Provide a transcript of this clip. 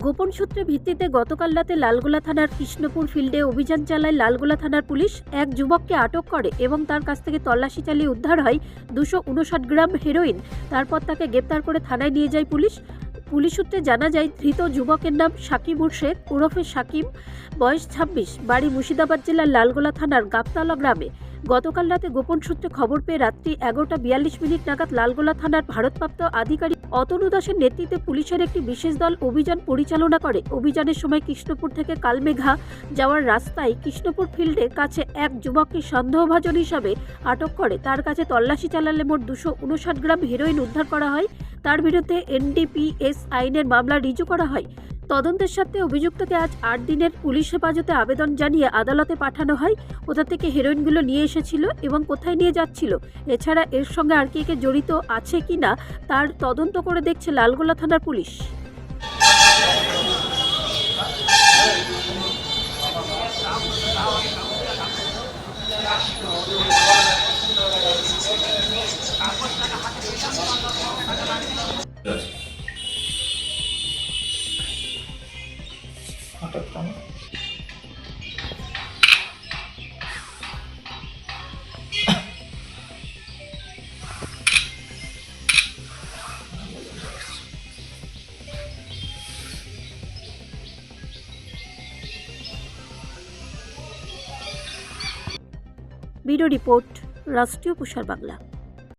গোপন সূত্রে ভিত্তিতে গতকাল রাতে লালগোলা থানার কৃষ্ণপুর ফিল্ডে অভিযান চালায় লালগোলা থানার পুলিশ। এক যুবককে আটক করে এবং তার কাছ থেকে তল্লাশি চালিয়ে উদ্ধার হয় 259 গ্রাম হেরোইন। তারপর তাকে গ্রেপ্তার করে থানায় নিয়ে যায় পুলিশ। পুলিশ সূত্রে জানা যায়, ধৃত যুবকের নাম সাকিবুর শেখ ওরফে সাকিব, বয়স 26, বাড়ি মুর্শিদাবাদ জেলার লালগোলা থানার গাবতলা গ্রামে। গতকাল রাতে গোপন সূত্রে খবর পেয়ে রাত্রি 11:42 নাগাদ লালগোলা থানার ভারপ্রাপ্ত আধিকারিক অতনু দাসের নেতৃত্বে পুলিশের একটি বিশেষ দল অভিযান পরিচালনা করে। অভিযানের সময় কৃষ্ণপুর থেকে কালমেঘা যাওয়ার রাস্তায় কৃষ্ণপুর ফিল্ডের কাছে এক যুবককে সন্দেহভাজন হিসাবে আটক করে। তার কাছে তল্লাশি চালালে মোট 259 গ্রাম হেরোইন উদ্ধার করা হয়। তার বিরুদ্ধে NDPS আইনের মামলা রিজু করা হয়। তদন্তের সাথে অভিযুক্তকে আজ 8 দিনের পুলিশ হেফাজতে আবেদন জানিয়ে আদালতে পাঠানো হয়। কোথা থেকে হেরোইনগুলো নিয়ে এসেছিল এবং কোথায় নিয়ে যাচ্ছিল, এছাড়া এর সঙ্গে আর কে জড়িত আছে কিনা তার তদন্ত করে দেখছে লালগোলা থানার পুলিশ। ব্যুরো রিপোর্ট, রাষ্ট্রীয় প্রসার বাংলা।